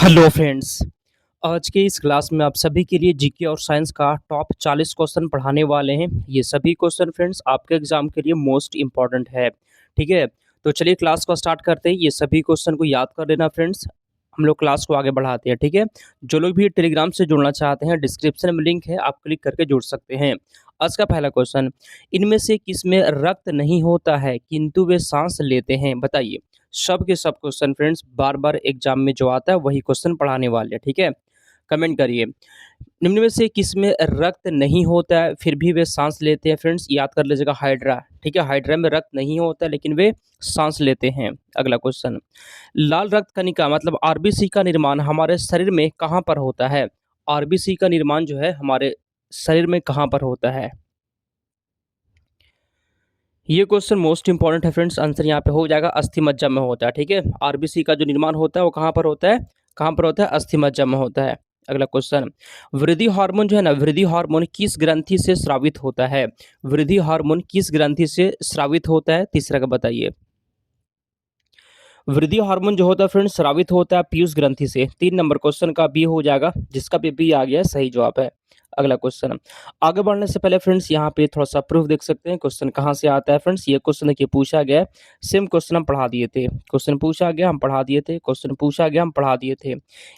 Hello friends. आज के इस क्लास में आप सभी के लिए जीके और साइंस का टॉप 40 क्वेश्चन पढ़ाने वाले हैं। ये सभी क्वेश्चन फ्रेंड्स आपके एग्जाम के लिए मोस्ट इंपॉर्टेंट है। ठीक है, तो चलिए क्लास को स्टार्ट करते हैं। ये सभी क्वेश्चन को याद कर लेना फ्रेंड्स। हम लोग क्लास को आगे बढ़ाते हैं। ठीक है, जो लोग भी टेलीग्राम से जुड़ना चाहते हैं, डिस्क्रिप्शन में लिंक है, आप क्लिक करके जुड़ सकते हैं। आज का पहला क्वेश्चन, इनमें से किस में रक्त नहीं होता है किंतु वे सांस लेते हैं, बताइए। सब के सब क्वेश्चन फ्रेंड्स बार बार एग्जाम में जो आता है वही क्वेश्चन पढ़ाने वाले हैं। ठीक है, कमेंट करिए। निम्न में से किस में रक्त नहीं होता है फिर भी वे सांस लेते हैं, फ्रेंड्स याद कर लीजिएगा, हाइड्रा। ठीक है, हाइड्रा में रक्त नहीं होता है लेकिन वे सांस लेते हैं। अगला क्वेश्चन, लाल रक्त कणिका मतलब आरबीसी का निर्माण हमारे शरीर में कहाँ पर होता है। आरबीसी का निर्माण जो है हमारे शरीर में कहाँ पर होता है। ये क्वेश्चन मोस्ट इंपॉर्टेंट है फ्रेंड्स। आंसर यहाँ पे हो जाएगा अस्थि मज्जा में होता है। ठीक है, आरबीसी का जो निर्माण होता है वो कहाँ पर होता है, कहाँ पर होता है, अस्थि मज्जा में होता है। अगला क्वेश्चन, वृद्धि हार्मोन जो है ना, वृद्धि हार्मोन किस ग्रंथि से स्रावित होता है। वृद्धि हार्मोन किस ग्रंथि से स्रावित होता है, तीसरा का बताइए। वृद्धि हार्मोन जो होता है फ्रेंड्स स्रावित होता है पीयूष ग्रंथि से। 3 नंबर क्वेश्चन का बी हो जाएगा, जिसका बी आ गया सही जवाब है। अगला क्वेश्चन, आगे बढ़ने से पहले फ्रेंड्स यहाँ पे थोड़ा सा प्रूफ देख सकते हैं क्वेश्चन कहाँ से आता है। फ्रेंड्स ये क्वेश्चन देखिए पूछा गया है, सेम क्वेश्चन हम पढ़ा दिए थे। क्वेश्चन पूछा गया हम पढ़ा दिए थे, क्वेश्चन पूछा गया हम पढ़ा दिए थे।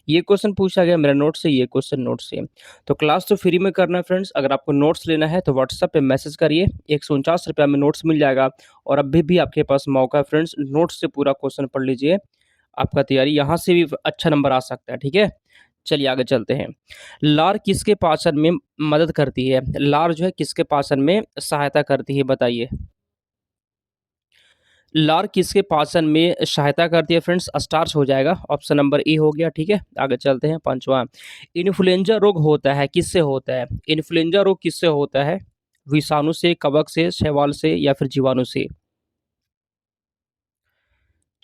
ये क्वेश्चन पूछा गया मेरा नोट से, ये क्वेश्चन नोट से। तो क्लास तो फ्री में करना है फ्रेंड्स। अगर आपको नोट्स लेना है तो व्हाट्सएप पे मैसेज करिए, 149 रुपया में नोट्स मिल जाएगा। और अभी भी आपके पास मौका है फ्रेंड्स, नोट्स से पूरा क्वेश्चन पढ़ लीजिए, आपका तैयारी यहाँ से भी अच्छा नंबर आ सकता है। ठीक है, चलिए आगे चलते हैं। लार किसके पाचन में मदद करती है। लार जो है किसके पाचन में सहायता करती है, बताइए। लार किसके पाचन में सहायता करती है, फ्रेंड्स स्टार्च हो जाएगा, ऑप्शन नंबर ए हो गया। ठीक है, आगे चलते हैं। पांचवा, इन्फ्लुएंजा रोग होता है किससे होता है। इन्फ्लुएंजा रोग किससे होता है, विषाणु से, कवक से, शैवाल से या फिर जीवाणु से।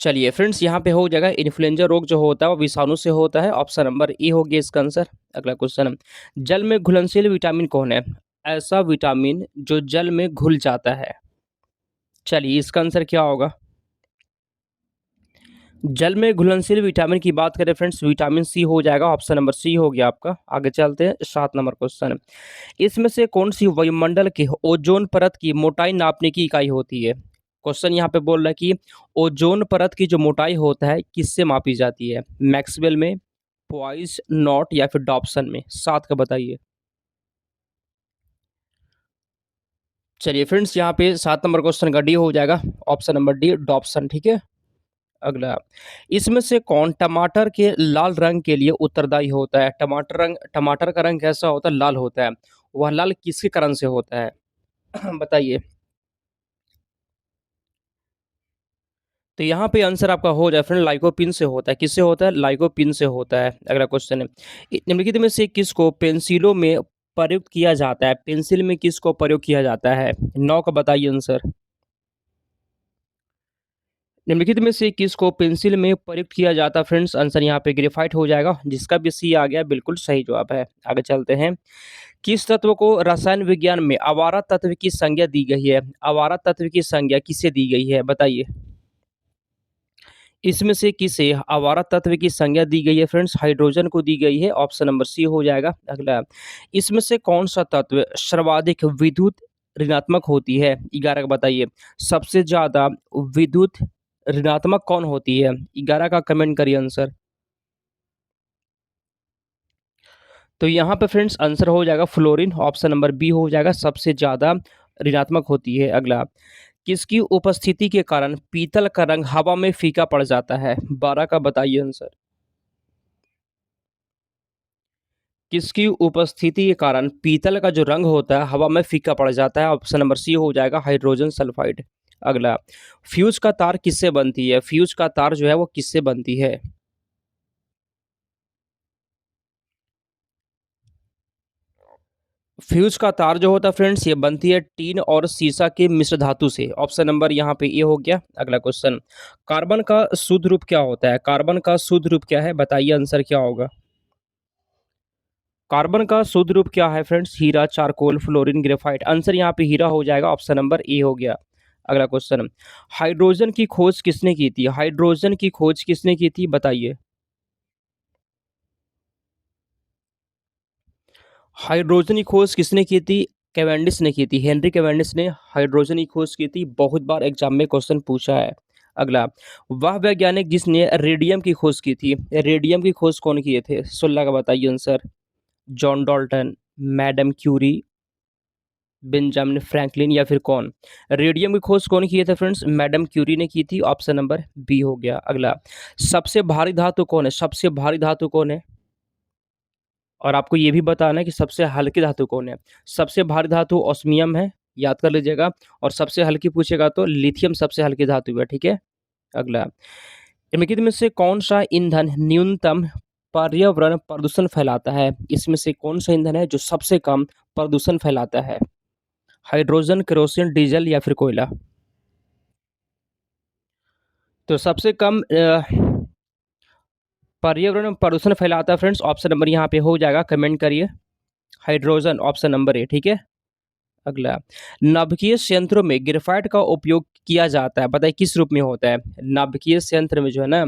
चलिए फ्रेंड्स यहाँ पे हो जाएगा, इन्फ्लुएंजा रोग जो होता है वो विषाणु से होता है, ऑप्शन नंबर ए हो गया इसका आंसर। अगला क्वेश्चन, जल में घुलनशील विटामिन कौन है। ऐसा विटामिन जो जल में घुल जाता है। चलिए इसका आंसर क्या होगा। जल में घुलनशील विटामिन की बात करें फ्रेंड्स, विटामिन सी हो जाएगा, ऑप्शन नंबर सी हो गया आपका। आगे चलते हैं, 7 नंबर क्वेश्चन, इसमें से कौन सी वायुमंडल के ओजोन परत की मोटाई नापने की इकाई होती है। क्वेश्चन यहाँ पे बोल रहा है कि ओजोन परत की जो मोटाई होता है किससे मापी जाती है, मैक्सवेल में, पॉइस, नॉट या फिर डॉप्सन में। 7 का बताइए। चलिए फ्रेंड्स यहाँ पे 7 नंबर क्वेश्चन का डी हो जाएगा, ऑप्शन नंबर डी डॉप्सन। ठीक है, अगला, इसमें से कौन टमाटर के लाल रंग के लिए उत्तरदायी होता है। टमाटर का रंग कैसा होता है, लाल होता है। वह लाल किसके कारण से होता है बताइए। तो यहाँ पे आंसर आपका हो जाए फ्रेंड, लाइकोपिन से होता है। किससे होता है, लाइकोपिन से होता है। अगला क्वेश्चन है, निम्नलिखित में से किसको पेंसिलों में प्रयुक्त किया जाता है। पेंसिल में किसको प्रयोग किया जाता है, 9 का बताइए आंसर। निम्नलिखित में से किसको पेंसिल में प्रयुक्त किया जाता है, फ्रेंड्स आंसर यहाँ पे ग्रेफाइट हो जाएगा, जिसका भी सी आ गया, बिल्कुल सही जवाब है। आगे चलते हैं, किस तत्व को रसायन विज्ञान में आवारा तत्व की संज्ञा दी गई है। आवारा तत्व की संज्ञा किसे दी गई है, बताइए। इसमें से किसे आवारा तत्व की संज्ञा दी गई है, फ्रेंड्स हाइड्रोजन को दी गई है, ऑप्शन नंबर सी हो जाएगा। अगला, इसमें से कौन सा तत्व सर्वाधिक विद्युत ऋणात्मक होती है, 11 का बताइए। सबसे ज्यादा विद्युत ऋणात्मक कौन होती है, 11 का कमेंट करिए आंसर। तो यहाँ पे फ्रेंड्स आंसर हो जाएगा फ्लोरीन, ऑप्शन नंबर बी हो जाएगा, सबसे ज्यादा ऋणात्मक होती है। अगला, किसकी उपस्थिति के कारण पीतल का रंग हवा में फीका पड़ जाता है, 12 का बताइए आंसर। किसकी उपस्थिति के कारण पीतल का जो रंग होता है हवा में फीका पड़ जाता है, ऑप्शन नंबर सी हो जाएगा, हाइड्रोजन सल्फाइड। अगला, फ्यूज का तार किससे बनती है। फ्यूज का तार जो है वो किससे बनती है। फ्यूज का तार जो होता है फ्रेंड्स ये बनती है टीन और सीसा के मिश्र धातु से, ऑप्शन नंबर यहाँ पे ए हो गया। अगला क्वेश्चन, कार्बन का शुद्ध रूप क्या होता है। कार्बन का शुद्ध रूप क्या है, बताइए आंसर क्या होगा। कार्बन का शुद्ध रूप क्या है फ्रेंड्स, हीरा, चारकोल, फ्लोरीन, ग्रेफाइट। आंसर यहाँ पे हीरा हो जाएगा, ऑप्शन नंबर ए हो गया। अगला क्वेश्चन, हाइड्रोजन की खोज किसने की थी। हाइड्रोजन की खोज किसने की थी, बताइए। हाइड्रोजन की खोज किसने की थी? कैवेंडिश ने की थी। हेनरी कैवेंडिश ने हाइड्रोजन की खोज की थी। बहुत बार एग्जाम में क्वेश्चन पूछा है। अगला, वह वैज्ञानिक जिसने रेडियम की खोज की थी। रेडियम की खोज कौन किए थे? 16 का बताइए answer. John Dalton, madam Curie, Benjamin Franklin या फिर कौन? रेडियम की खोज कौन किए थे फ्रेंड्स? मैडम क्यूरी ने की थी। ऑप्शन नंबर बी हो गया। अगला, सबसे भारी धातु कौन है? सबसे भारी धातु कौन है? और आपको ये भी बताना है कि सबसे हल्की धातु कौन है। सबसे भारी धातु ऑस्मियम है, याद कर लीजिएगा। और सबसे हल्की पूछेगा तो लिथियम सबसे हल्की धातु है, ठीक है। अगला, निम्नलिखित में से कौन सा ईंधन न्यूनतम पर्यावरण प्रदूषण फैलाता है? इसमें से कौन सा ईंधन है जो सबसे कम प्रदूषण फैलाता है? हाइड्रोजन, केरोसिन, डीजल या फिर कोयला? तो सबसे कम पर्यावरण प्रदूषण फैलाता है फ्रेंड्स, ऑप्शन नंबर यहाँ पे हो जाएगा, कमेंट करिए। हाइड्रोजन, ऑप्शन नंबर ए, ठीक है। अगला, नाभिकीय संयंत्रों में ग्रेफाइट का उपयोग किया जाता है, बताइए किस रूप में होता है? नाभिकीय संयंत्र में जो है ना,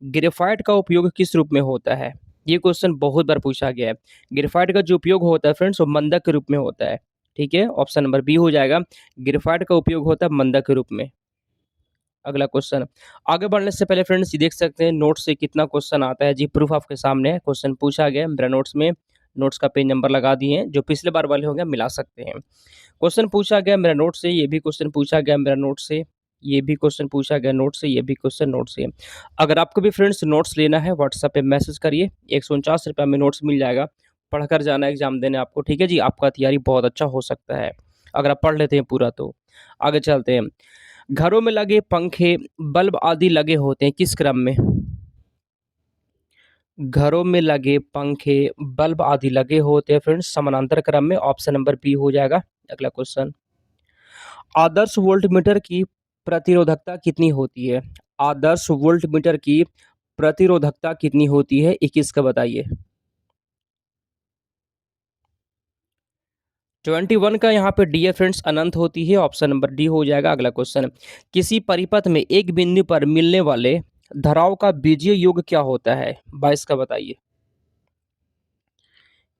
ग्रेफाइट का उपयोग किस रूप में होता है? ये क्वेश्चन बहुत बार पूछा गया है। ग्रेफाइट का जो उपयोग होता है फ्रेंड्स, वो मंदक के रूप में होता है, ठीक है। ऑप्शन नंबर बी हो जाएगा। ग्रेफाइट का उपयोग होता है मंदक के रूप में। अगला क्वेश्चन, आगे बढ़ने से पहले फ्रेंड्स ये देख सकते हैं नोट्स से कितना क्वेश्चन आता है। जी, प्रूफ आपके सामने है, क्वेश्चन पूछा गया है मेरा नोट्स में। नोट्स का पेज नंबर लगा दिए हैं, जो पिछले बार वाले होंगे मिला सकते हैं। क्वेश्चन पूछा गया मेरा नोट से, ये भी क्वेश्चन पूछा गया मेरा नोट से, ये भी क्वेश्चन पूछा गया नोट से, ये भी क्वेश्चन नोट से। अगर आपको भी फ्रेंड्स नोट्स लेना है, व्हाट्सएप पे मैसेज करिए, 149 रुपये में नोट्स मिल जाएगा। पढ़कर जाना एग्जाम देने आपको, ठीक है जी। आपका तैयारी बहुत अच्छा हो सकता है अगर आप पढ़ लेते हैं पूरा तो। आगे चलते हैं। घरों में लगे पंखे, बल्ब आदि लगे होते हैं किस क्रम में? घरों में लगे पंखे, बल्ब आदि लगे होते हैं फ्रेंड्स समानांतर क्रम में। ऑप्शन नंबर बी हो जाएगा। अगला क्वेश्चन, आदर्श वोल्टमीटर की प्रतिरोधकता कितनी होती है? आदर्श वोल्टमीटर की प्रतिरोधकता कितनी होती है? 21 का बताइए। 21 का यहाँ पे डी है फ्रेंड्स, अनंत होती है। ऑप्शन नंबर डी हो जाएगा। अगला क्वेश्चन, किसी परिपथ में एक बिंदु पर मिलने वाले धराव का बीजीय योग क्या होता है? 22 का बताइए।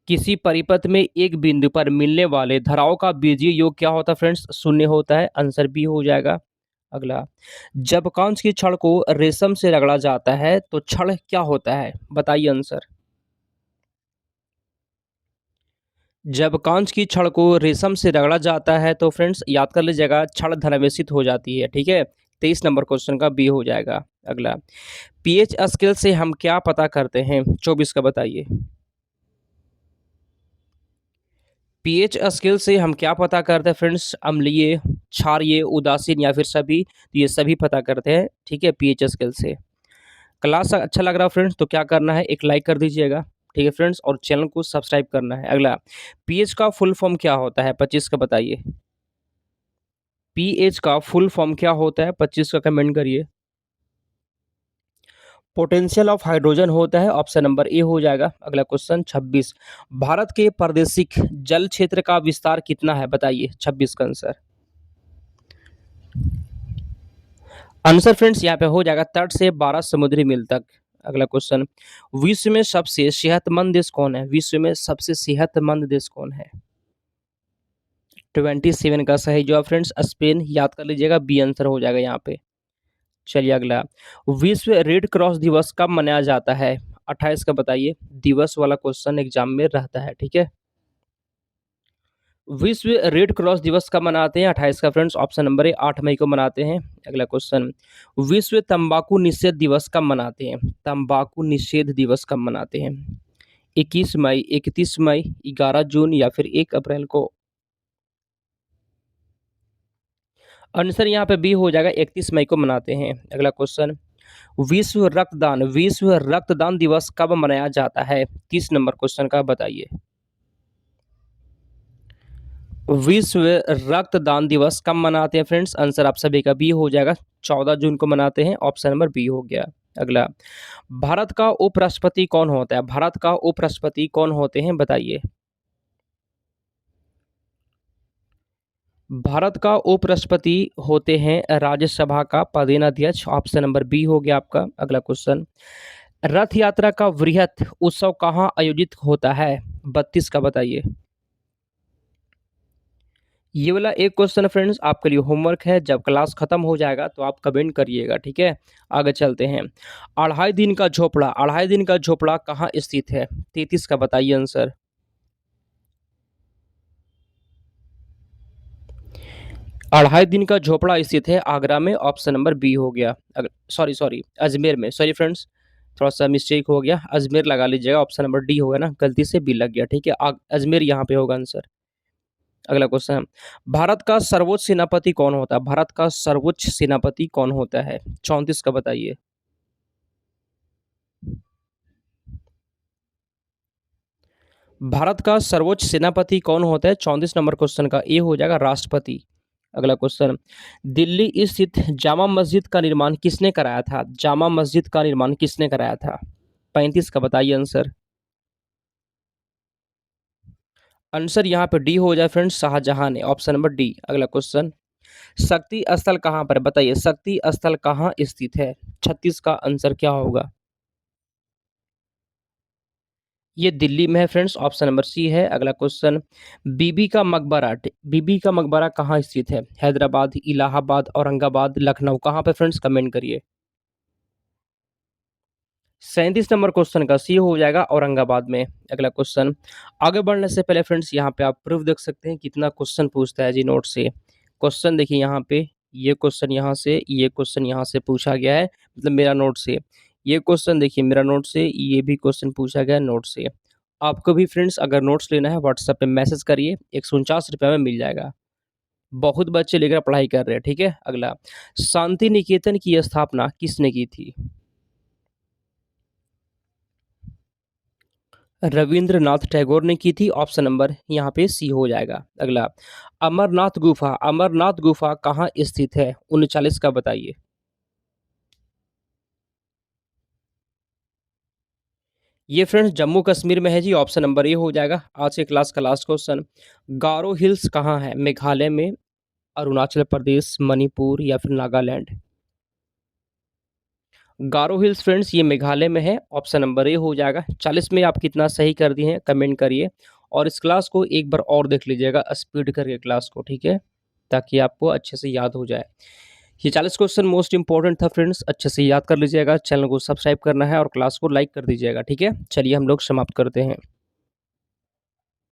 किसी परिपथ में एक बिंदु पर मिलने वाले धराव का बीजीय योग क्या होता है फ्रेंड्स? शून्य होता है। आंसर बी हो जाएगा। अगला, जब कांच की छड़ को रेशम से रगड़ा जाता है तो छड़ क्या होता है? बताइए आंसर। जब कांच की छड़ को रेशम से रगड़ा जाता है तो फ्रेंड्स याद कर लीजिएगा, छड़ धनावेशित हो जाती है, ठीक है। 23 नंबर क्वेश्चन का बी हो जाएगा। अगला, पीएच स्केल से हम क्या पता करते हैं? 24 का बताइए। पीएच स्केल से हम क्या पता करते हैं फ्रेंड्स? अम्लीय, क्षारीय, उदासीन या फिर सभी? तो ये सभी पता करते हैं, ठीक है, पीएच स्केल से। क्लास अच्छा लग रहा है फ्रेंड्स तो क्या करना है, एक लाइक कर दीजिएगा, ठीक है फ्रेंड्स, और चैनल को सब्सक्राइब करना है। अगला, पीएच का फुल फॉर्म क्या होता है? 25 का बताइए। पीएच का फुल फॉर्म क्या होता है? 25 का कमेंट करिए। पोटेंशियल ऑफ हाइड्रोजन होता है। ऑप्शन नंबर ए हो जाएगा। अगला क्वेश्चन 26, भारत के प्रादेशिक जल क्षेत्र का विस्तार कितना है? बताइए 26 का आंसर। आंसर फ्रेंड्स यहाँ पे हो जाएगा तट से 12 समुद्री मील तक। अगला क्वेश्चन, विश्व में सबसे सेहतमंद देश कौन है? विश्व में सबसे सेहतमंद देश कौन है? 27 का सही जवाब फ्रेंड्स स्पेन, याद कर लीजिएगा, बी आंसर हो जाएगा यहाँ पे। चलिए अगला, विश्व रेड क्रॉस दिवस कब मनाया जाता है? 28 का बताइए। दिवस वाला क्वेश्चन एग्जाम में रहता है, ठीक है। विश्व रेड क्रॉस दिवस कब मनाते हैं? 28 का फ्रेंड्स ऑप्शन नंबर ए 8 मई को मनाते हैं। अगला क्वेश्चन, विश्व तंबाकू निषेध दिवस कब मनाते हैं? तंबाकू निषेध दिवस कब मनाते हैं? 21 मई, 31 मई, 11 जून या फिर 1 अप्रैल को? आंसर यहाँ पे बी हो जाएगा, 31 मई को मनाते हैं। अगला क्वेश्चन, विश्व रक्तदान दिवस कब मनाया जाता है? 30 नंबर क्वेश्चन का बताइए। विश्व रक्तदान दिवस कब मनाते हैं फ्रेंड्स? आंसर आप सभी का बी हो जाएगा, 14 जून को मनाते हैं। ऑप्शन नंबर बी हो गया। अगला, भारत का उपराष्ट्रपति कौन होता है? भारत का उपराष्ट्रपति कौन होते हैं? बताइए। भारत का उपराष्ट्रपति होते हैं राज्यसभा का पदेनाध्यक्ष। ऑप्शन नंबर बी हो गया आपका। अगला क्वेश्चन, रथ यात्रा का वृहत उत्सव कहाँ आयोजित होता है? 32 का बताइए। ये वाला एक क्वेश्चन फ्रेंड्स आपके लिए होमवर्क है, जब क्लास खत्म हो जाएगा तो आप कमेंट करिएगा, ठीक है। आगे चलते हैं। अढ़ाई दिन का झोपड़ा कहाँ स्थित है? 33 का बताइए आंसर। अढ़ाई दिन का झोपड़ा स्थित है आगरा में, ऑप्शन नंबर बी हो गया। सॉरी सॉरी, अजमेर में, सॉरी फ्रेंड्स, थोड़ा सा मिस्टेक हो गया, अजमेर लगा लीजिएगा, ऑप्शन नंबर डी होगा ना, गलती से बी लग गया, ठीक है। अजमेर यहाँ पे होगा आंसर। अगला क्वेश्चन, भारत का सर्वोच्च सेनापति कौन होता है? भारत का सर्वोच्च सेनापति कौन होता है? 34 का बताइए। भारत का सर्वोच्च सेनापति कौन होता है? 34 नंबर क्वेश्चन का ए हो जाएगा, राष्ट्रपति। अगला क्वेश्चन, दिल्ली स्थित जामा मस्जिद का निर्माण किसने कराया था? जामा मस्जिद का निर्माण किसने कराया था? 35 का बताइए आंसर। आंसर यहाँ पे डी हो जाए फ्रेंड्स, शाहजहां ने, ऑप्शन नंबर डी। अगला क्वेश्चन, शक्ति स्थल कहाँ पर है? बताइए, शक्ति स्थल कहाँ स्थित है? 36 का आंसर क्या होगा? ये दिल्ली में है फ्रेंड्स, ऑप्शन नंबर सी है। अगला क्वेश्चन, बीबी का मकबरा कहाँ स्थित है? हैदराबाद, इलाहाबाद, औरंगाबाद, लखनऊ, कहाँ पे फ्रेंड्स? कमेंट करिए। 37 नंबर क्वेश्चन का सी हो जाएगा, औरंगाबाद में। अगला क्वेश्चन, आगे बढ़ने से पहले फ्रेंड्स यहाँ पे आप प्रूफ देख सकते हैं कितना क्वेश्चन पूछता है जी नोट से। क्वेश्चन देखिए यहाँ पे, ये क्वेश्चन यहाँ से, ये क्वेश्चन यहाँ से पूछा गया है, मतलब मेरा नोट से। ये क्वेश्चन देखिए मेरा नोट से, ये भी क्वेश्चन पूछा गया है नोट से। आपको भी फ्रेंड्स अगर नोट्स लेना है व्हाट्सएप पे मैसेज करिए, 149 रुपये में मिल जाएगा। बहुत बच्चे लेकर पढ़ाई कर रहे हैं, ठीक है। अगला, शांति निकेतन की स्थापना किसने की थी? रविंद्रनाथ टैगोर ने की थी, ऑप्शन नंबर यहाँ पे सी हो जाएगा। अगला, अमरनाथ गुफा कहाँ स्थित है? 39 का बताइए। ये फ्रेंड्स जम्मू कश्मीर में है जी, ऑप्शन नंबर ए हो जाएगा। आज के क्लास का लास्ट क्वेश्चन, गारो हिल्स कहाँ है? मेघालय में, अरुणाचल प्रदेश, मणिपुर या फिर नागालैंड? गारो हिल्स फ्रेंड्स ये मेघालय में है, ऑप्शन नंबर ए हो जाएगा। 40 में आप कितना सही कर दिए हैं कमेंट करिए, और इस क्लास को एक बार और देख लीजिएगा स्पीड करके क्लास को, ठीक है, ताकि आपको अच्छे से याद हो जाए। ये 40 क्वेश्चन मोस्ट इंपॉर्टेंट था फ्रेंड्स, अच्छे से याद कर लीजिएगा। चैनल को सब्सक्राइब करना है और क्लास को लाइक कर दीजिएगा, ठीक है। चलिए हम लोग समाप्त करते हैं।